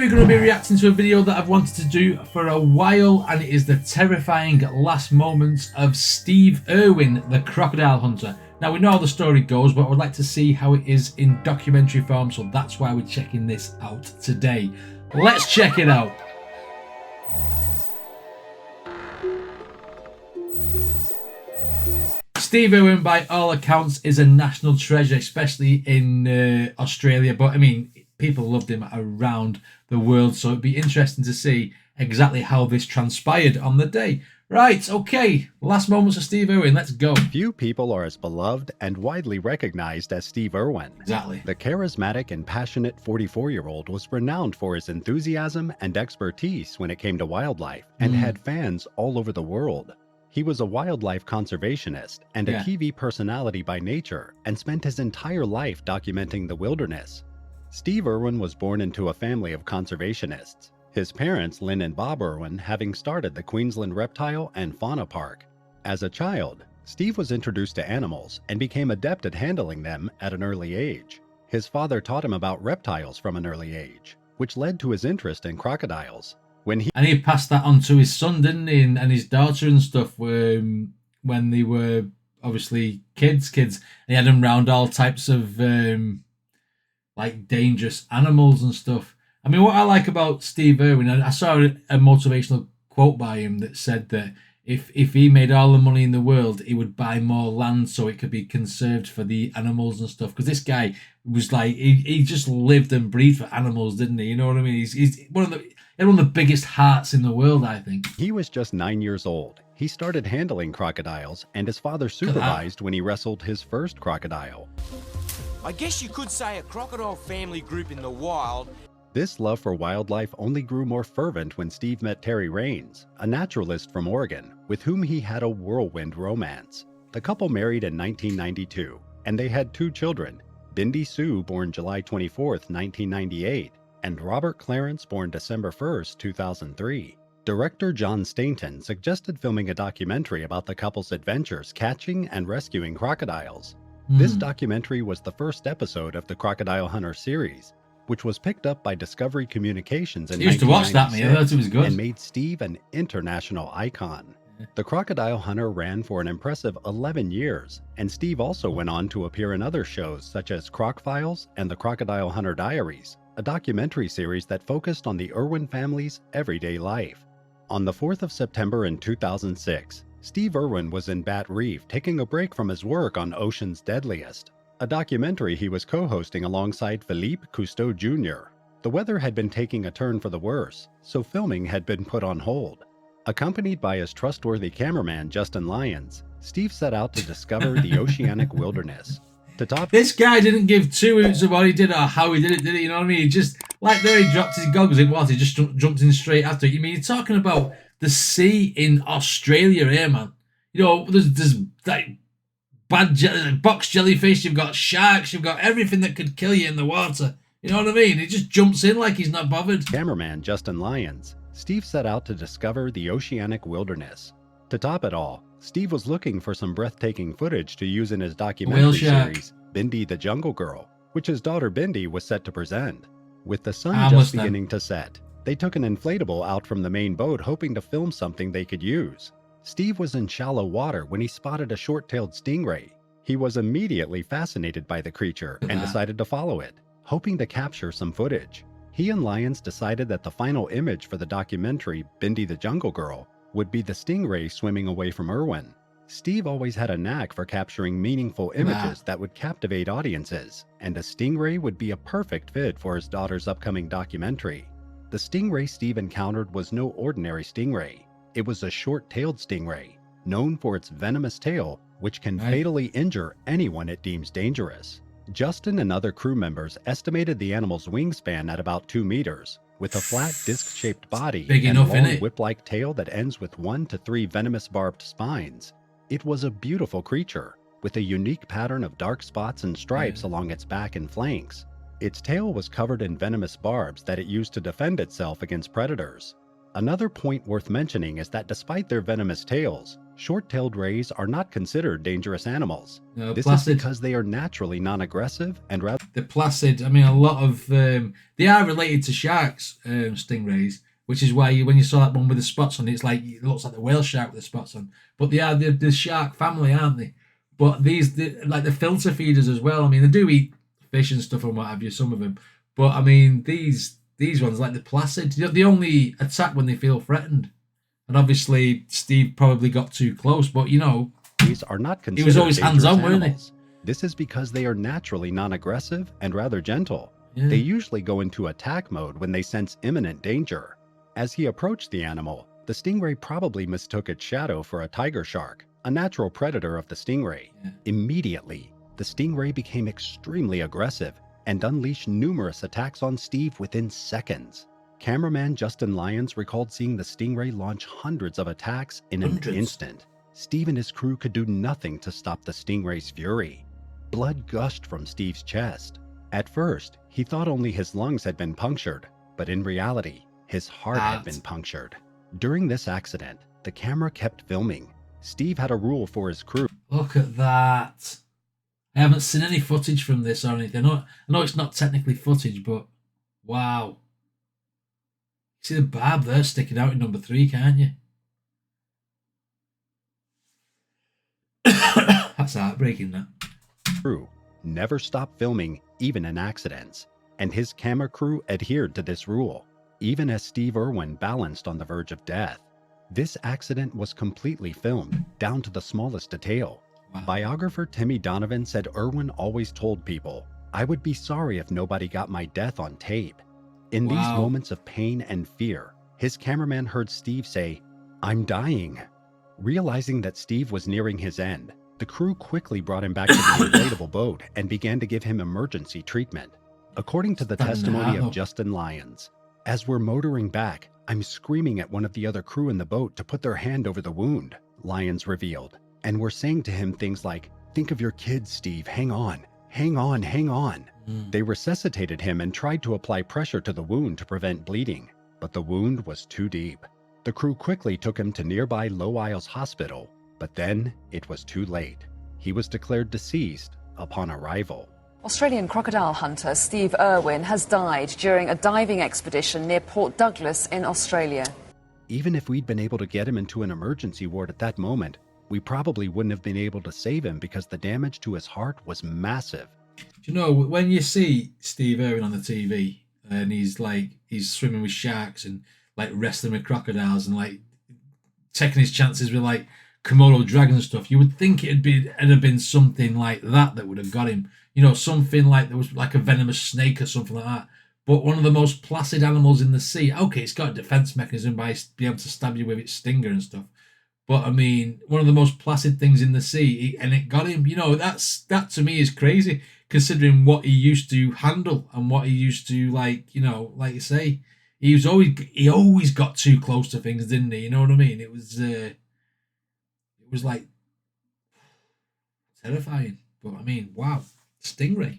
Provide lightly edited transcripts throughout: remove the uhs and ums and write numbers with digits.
We're going to be reacting to a video that I've wanted to do for a while, and it is the terrifying last moments of Steve Irwin, the crocodile hunter. Now, we know how the story goes, but I would like to see how it is in documentary form, so that's why we're checking this out today. Let's check it out. Steve Irwin, by all accounts, is a national treasure, especially in Australia, but I mean, people loved him around the world, so it'd be interesting to see exactly how this transpired on the day. Right, okay, last moments of Steve Irwin, let's go. Few people are as beloved and widely recognized as Steve Irwin. Exactly. The charismatic and passionate 44-year-old was renowned for his enthusiasm and expertise when it came to wildlife and had fans all over the world. He was a wildlife conservationist and a TV personality by nature and spent his entire life documenting the wilderness. Steve Irwin was born into a family of conservationists, his parents, Lynn and Bob Irwin, having started the Queensland Reptile and Fauna Park. As a child, Steve was introduced to animals and became adept at handling them at an early age. His father taught him about reptiles from an early age, which led to his interest in crocodiles. And he passed that on to his son, didn't he, and his daughter and stuff, when they were obviously kids. And he had them around all types of like dangerous animals and stuff. I mean, what I like about Steve Irwin, I saw a motivational quote by him that said that if he made all the money in the world, he would buy more land so it could be conserved for the animals and stuff. Because this guy was like, he just lived and breathed for animals, didn't he? You know what I mean? He's one of the biggest hearts in the world, I think. He was just 9 years old. He started handling crocodiles, and his father supervised when he wrestled his first crocodile. I guess you could say a crocodile family group in the wild. This love for wildlife only grew more fervent when Steve met Terry Raines, a naturalist from Oregon, with whom he had a whirlwind romance. The couple married in 1992, and they had 2 children, Bindi Sue, born July 24, 1998, and Robert Clarence, born December 1, 2003. Director John Stainton suggested filming a documentary about the couple's adventures catching and rescuing crocodiles. This documentary was the first episode of the Crocodile Hunter series, which was picked up by Discovery Communications in 1996 used to watch that, man. I thought it was good. And made Steve an international icon. The Crocodile Hunter ran for an impressive 11 years, and Steve also went on to appear in other shows such as Croc Files and the Crocodile Hunter Diaries, a documentary series that focused on the Irwin family's everyday life. On the 4th of September in 2006, Steve Irwin was in Bat Reef taking a break from his work on Ocean's Deadliest, a documentary he was co-hosting alongside Philippe Cousteau Jr. The weather had been taking a turn for the worse, so filming had been put on hold. Accompanied by his trustworthy cameraman Justin Lyons, Steve set out to discover the oceanic wilderness. This guy didn't give 2 hoots of what he did or how he did it, did he? You know what I mean? He just, like there, he dropped his goggles in water, he just jumped in straight after it. You mean, you're talking about the sea in Australia here, man. You know, there's like box jellyfish, you've got sharks, you've got everything that could kill you in the water. You know what I mean? He just jumps in like he's not bothered. Cameraman Justin Lyons, Steve set out to discover the oceanic wilderness. To top it all, Steve was looking for some breathtaking footage to use in his documentary series, Bindi the Jungle Girl, which his daughter Bindi was set to present. With the sun just beginning to set, they took an inflatable out from the main boat hoping to film something they could use. Steve was in shallow water when he spotted a short-tailed stingray. He was immediately fascinated by the creature and decided to follow it, hoping to capture some footage. He and Lyons decided that the final image for the documentary, Bindi the Jungle Girl, would be the stingray swimming away from Irwin. Steve always had a knack for capturing meaningful images that would captivate audiences, and a stingray would be a perfect fit for his daughter's upcoming documentary. The stingray Steve encountered was no ordinary stingray. It was a short-tailed stingray, known for its venomous tail, which can fatally injure anyone it deems dangerous. Justin and other crew members estimated the animal's wingspan at about 2 meters, with a flat disc-shaped body and a long whip-like tail that ends with 1 to 3 venomous barbed spines. It was a beautiful creature, with a unique pattern of dark spots and stripes along its back and flanks. Its tail was covered in venomous barbs that it used to defend itself against predators. Another point worth mentioning is that despite their venomous tails, short-tailed rays are not considered dangerous animals. This placid. is because they are naturally non-aggressive and rather... They're placid. I mean, a lot of... they are related to sharks, stingrays, which is why when you saw that one with the spots on it, it looks like the whale shark with the spots on. But they are the shark family, aren't they? But like the filter feeders as well. I mean, they do eat fish and stuff and what have you, some of them. But I mean, these ones, like the placid, they only attack when they feel threatened. And obviously, Steve probably got too close, but these are not considered he was always hands-on, animals. weren't he? This is because they are naturally non-aggressive and rather gentle. Yeah. They usually go into attack mode when they sense imminent danger. As he approached the animal, the stingray probably mistook its shadow for a tiger shark, a natural predator of the stingray. Yeah. Immediately, the stingray became extremely aggressive and unleashed numerous attacks on Steve within seconds. Cameraman Justin Lyons recalled seeing the stingray launch hundreds of attacks in an instant. Steve and his crew could do nothing to stop the stingray's fury. Blood gushed from Steve's chest. At first, he thought only his lungs had been punctured, but in reality, his heart had been punctured. During this accident, the camera kept filming. Steve had a rule for his crew. Look at that. I haven't seen any footage from this or anything. I know it's not technically footage, but wow. You see the barb there sticking out in number 3, can't you? That's heartbreaking, that. Crew never stopped filming, even in accidents, and his camera crew adhered to this rule, even as Steve Irwin balanced on the verge of death. This accident was completely filmed, down to the smallest detail. Wow. Biographer Timmy Donovan said Irwin always told people, "I would be sorry if nobody got my death on tape." In these moments of pain and fear, his cameraman heard Steve say, "I'm dying." Realizing that Steve was nearing his end, the crew quickly brought him back to the inflatable boat and began to give him emergency treatment. According to the testimony of Justin Lyons, "As we're motoring back, I'm screaming at one of the other crew in the boat to put their hand over the wound," Lyons revealed. "And we're saying to him things like, 'Think of your kids, Steve, hang on, hang on, hang on.'" They resuscitated him and tried to apply pressure to the wound to prevent bleeding, but the wound was too deep. The crew quickly took him to nearby Low Isles Hospital, but then it was too late. He was declared deceased upon arrival. Australian crocodile hunter Steve Irwin has died during a diving expedition near Port Douglas in Australia. Even if we'd been able to get him into an emergency ward at that moment, we probably wouldn't have been able to save him because the damage to his heart was massive. Do you know, when you see Steve Irwin on the TV and he's swimming with sharks and like wrestling with crocodiles and like taking his chances with like Komodo dragons and stuff, you would think it'd have been something like that would have got him. You know, something like there was like a venomous snake or something like that. But one of the most placid animals in the sea. Okay, it's got a defense mechanism by being able to stab you with its stinger and stuff. But I mean, one of the most placid things in the sea, and it got him. You know, that to me is crazy, considering what he used to handle and what he used to like you say, he always got too close to things, didn't he? You know what I mean? It was like terrifying. But I mean, wow, stingray.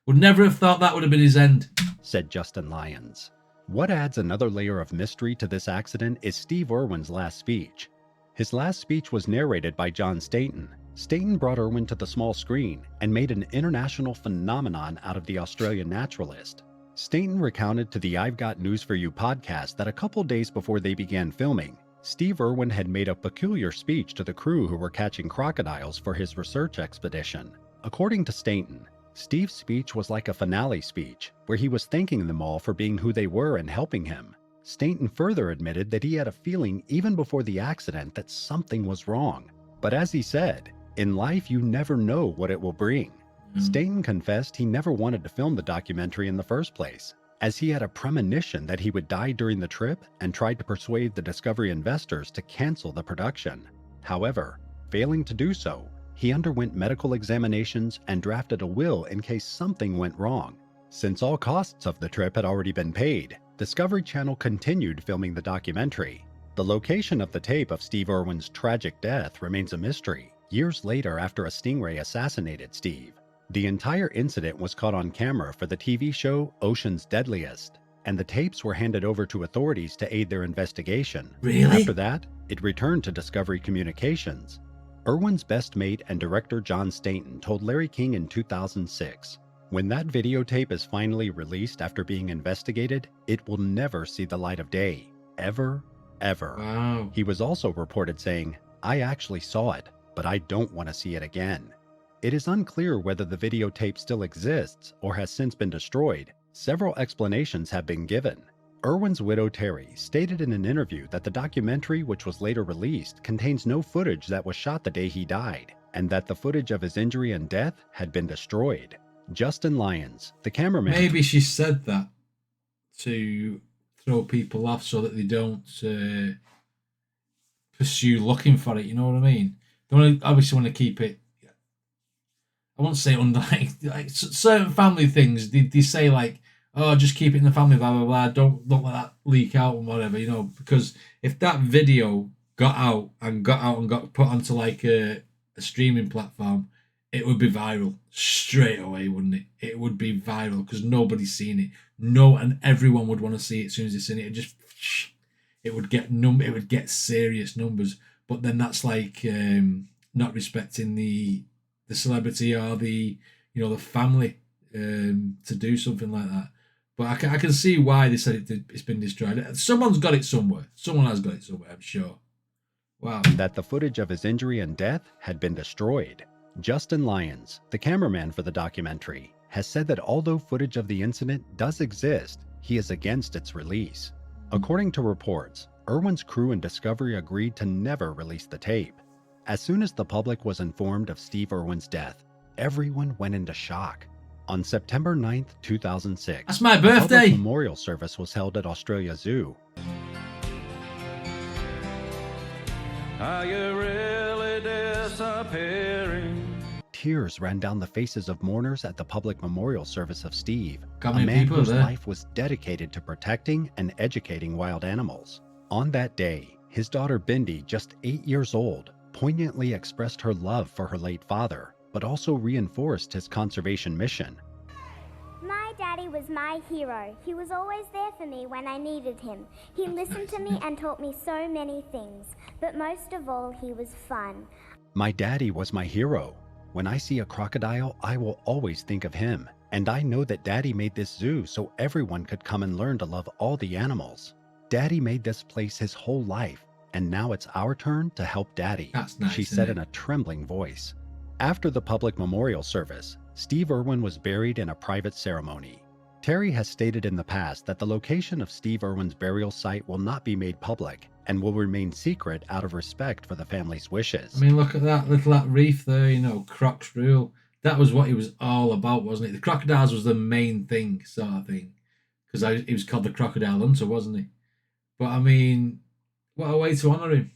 Would never have thought that would have been his end, said Justin Lyons. What adds another layer of mystery to this accident is Steve Irwin's last speech. His last speech was narrated by John Staton. Staton brought Irwin to the small screen and made an international phenomenon out of the Australian naturalist. Staton recounted to the I've Got News For You podcast that a couple days before they began filming, Steve Irwin had made a peculiar speech to the crew who were catching crocodiles for his research expedition. According to Staton, Steve's speech was like a finale speech, where he was thanking them all for being who they were and helping him. Staton further admitted that he had a feeling even before the accident that something was wrong. But as he said, in life you never know what it will bring. Staton confessed he never wanted to film the documentary in the first place, as he had a premonition that he would die during the trip and tried to persuade the Discovery investors to cancel the production. However, failing to do so, he underwent medical examinations and drafted a will in case something went wrong. Since all costs of the trip had already been paid, Discovery Channel continued filming the documentary. The location of the tape of Steve Irwin's tragic death remains a mystery, years later after a stingray assassinated Steve. The entire incident was caught on camera for the TV show Ocean's Deadliest, and the tapes were handed over to authorities to aid their investigation. Really? After that, it returned to Discovery Communications. Irwin's best mate and director John Staton told Larry King in 2006, "When that videotape is finally released after being investigated, it will never see the light of day. Ever, ever." Wow. He was also reported saying, "I actually saw it, but I don't want to see it again." It is unclear whether the videotape still exists or has since been destroyed. Several explanations have been given. Irwin's widow Terry stated in an interview that the documentary, which was later released, contains no footage that was shot the day he died, and that the footage of his injury and death had been destroyed. Justin Lyons, the cameraman... Maybe she said that to throw people off so that they don't pursue looking for it, you know what I mean? They obviously want to keep it... I won't say under like certain family things. They say like, "Oh, just keep it in the family, blah blah blah. Don't let that leak out and whatever." You know, because if that video got out and got put onto like a streaming platform, it would be viral straight away, wouldn't it? It would be viral because nobody's seen it. And everyone would want to see it as soon as they've seen it. It would get serious numbers. But then that's like not respecting the celebrity or the family to do something like that. But I can see why they said it's been destroyed. Someone's got it somewhere. Someone has got it somewhere, I'm sure. Wow. That the footage of his injury and death had been destroyed. Justin Lyons, the cameraman for the documentary, has said that although footage of the incident does exist, he is against its release. According to reports, Irwin's crew and Discovery agreed to never release the tape. As soon as the public was informed of Steve Irwin's death, everyone went into shock. On September 9th, 2006, that's my a birthday. public memorial service was held at Australia Zoo. Are you really disappearing? Tears ran down the faces of mourners at the public memorial service of Steve, How a many man people whose there? life was dedicated to protecting and educating wild animals. On that day, his daughter Bindi, just 8 years old, poignantly expressed her love for her late father, but also reinforced his conservation mission. My daddy was my hero. He was always there for me when I needed him. He listened to me and taught me so many things, but most of all, he was fun. My daddy was my hero. When I see a crocodile, I will always think of him. And I know that Daddy made this zoo so everyone could come and learn to love all the animals. Daddy made this place his whole life, and now it's our turn to help Daddy, That's nice, she isn't said it? in a trembling voice. After the public memorial service, Steve Irwin was buried in a private ceremony. Terry has stated in the past that the location of Steve Irwin's burial site will not be made public and will remain secret out of respect for the family's wishes. I mean, look at that reef there, Croc's rule. That was what he was all about, wasn't it? The crocodiles was the main thing, sort of thing. Because he was called the Crocodile Hunter, wasn't he? But I mean, what a way to honour him.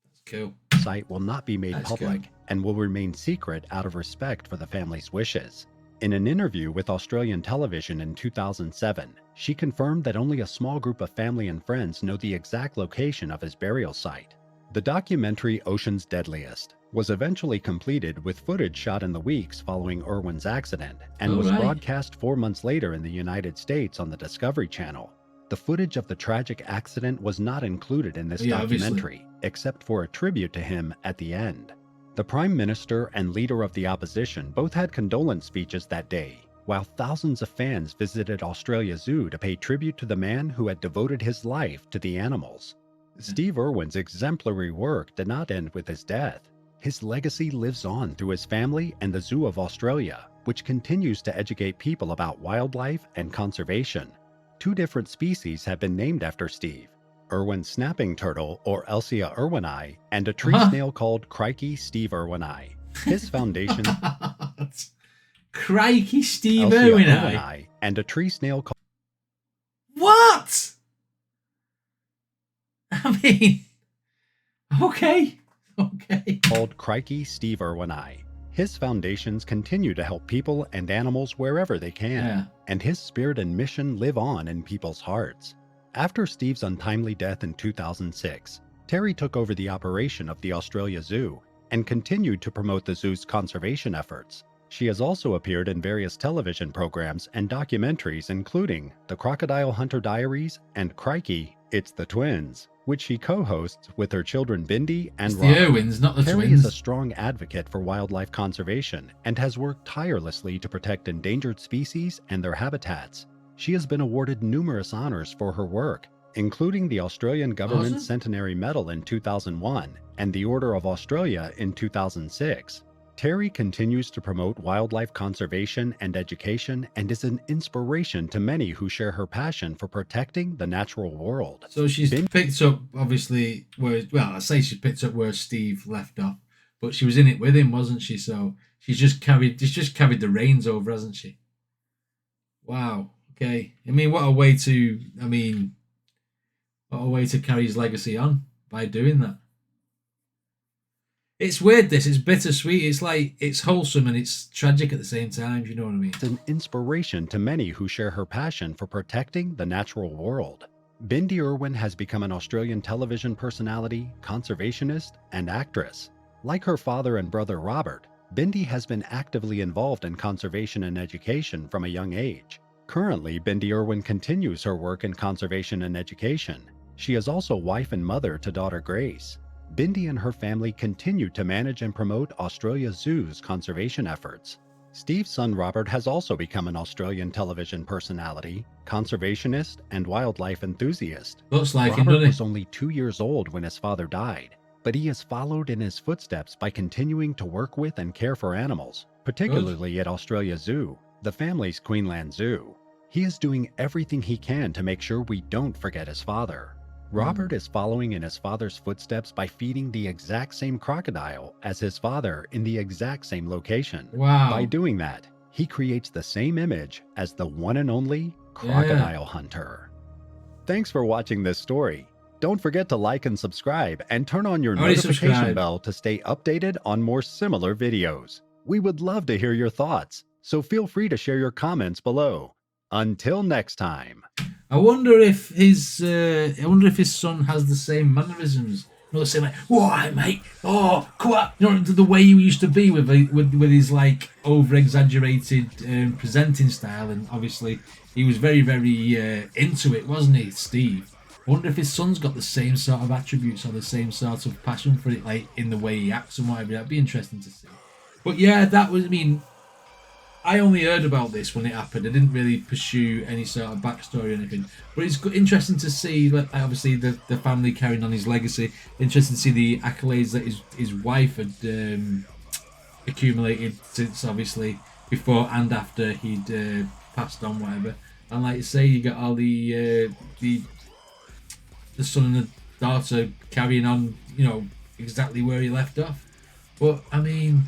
That's cool. Site will not be made That's public cool. and will remain secret out of respect for the family's wishes. In an interview with Australian television in 2007, she confirmed that only a small group of family and friends know the exact location of his burial site. The documentary Ocean's Deadliest was eventually completed with footage shot in the weeks following Irwin's accident and was Alright. broadcast 4 months later in the United States on the Discovery Channel. The footage of the tragic accident was not included in this Yeah, obviously. documentary, except for a tribute to him at the end. The Prime Minister and leader of the opposition both had condolence speeches that day, while thousands of fans visited Australia Zoo to pay tribute to the man who had devoted his life to the animals. Steve Irwin's exemplary work did not end with his death. His legacy lives on through his family and the Zoo of Australia, which continues to educate people about wildlife and conservation. 2 different species have been named after Steve: Irwin's snapping turtle, or Elsia irwini, and a tree snail called Crikey Steve irwini. His foundation, Crikey Steve Elsia Irwin. irwini, and a tree snail called... What? I mean, okay. called Crikey Steve irwini. His foundations continue to help people and animals wherever they can, Yeah. and his spirit and mission live on in people's hearts. After Steve's untimely death in 2006, Terry took over the operation of the Australia Zoo and continued to promote the zoo's conservation efforts. She has also appeared in various television programs and documentaries, including The Crocodile Hunter Diaries and Crikey, It's the Twins, which she co-hosts with her children Bindi and It's Robert. the IRWIN'S, not the Terry twins. is a strong advocate for wildlife conservation and has worked tirelessly to protect endangered species and their habitats. She has been awarded numerous honors for her work, including the Australian Government Awesome. Centenary Medal in 2001 and the Order of Australia in 2006. Terry continues to promote wildlife conservation and education and is an inspiration to many who share her passion for protecting the natural world. So she's picked up, obviously, where, well, I say she picked up where Steve left off, but she was in it with him, wasn't she? So she's just carried the reins over, hasn't she? Wow. Okay. I mean, what a way to carry his legacy on by doing that. It's weird, this. It's bittersweet. It's like, it's wholesome and it's tragic at the same time, you know what I mean? It's an inspiration to many who share her passion for protecting the natural world. Bindi Irwin has become an Australian television personality, conservationist, and actress. Like her father and brother Robert, Bindi has been actively involved in conservation and education from a young age. Currently, Bindi Irwin continues her work in conservation and education. She is also wife and mother to daughter Grace. Bindi and her family continue to manage and promote Australia Zoo's conservation efforts. Steve's son Robert has also become an Australian television personality, conservationist, and wildlife enthusiast. Looks like him, Robert doesn't was only 2 years old when his father died, but he has followed in his footsteps by continuing to work with and care for animals, particularly at Australia Zoo, the family's Queensland Zoo. He is doing everything he can to make sure we don't forget his father. Robert is following in his father's footsteps by feeding the exact same crocodile as his father in the exact same location. Wow. By doing that, he creates the same image as the one and only crocodile hunter. Thanks for watching this story. Don't forget to like and subscribe and turn on your notification bell to stay updated on more similar videos. We would love to hear your thoughts, so feel free to share your comments below. Until next time. I wonder if his son has the same mannerisms. You know, saying like, "Why, mate? Oh, come on!" You know, the way he used to be with his like over exaggerated presenting style, and obviously he was very into it, wasn't he, Steve? I wonder if his son's got the same sort of attributes or the same sort of passion for it, like in the way he acts and whatever. That'd be interesting to see. But yeah, that was. I mean, I only heard about this when it happened. I didn't really pursue any sort of backstory or anything. But it's interesting to see, like, obviously, the family carrying on his legacy. Interesting to see the accolades that his wife had accumulated since, obviously, before and after he'd passed on, whatever. And like you say, you got all the son and the daughter carrying on, you know, exactly where he left off. But, I mean,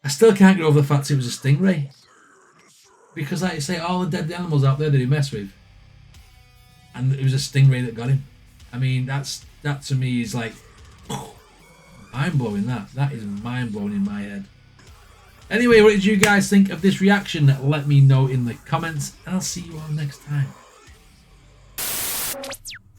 I still can't get over the fact it was a stingray. Because, like I say, all the dead animals out there that he messed with, and it was a stingray that got him. I mean, that to me is like, mind-blowing. That is mind-blowing in my head. Anyway, what did you guys think of this reaction? Let me know in the comments, and I'll see you all next time.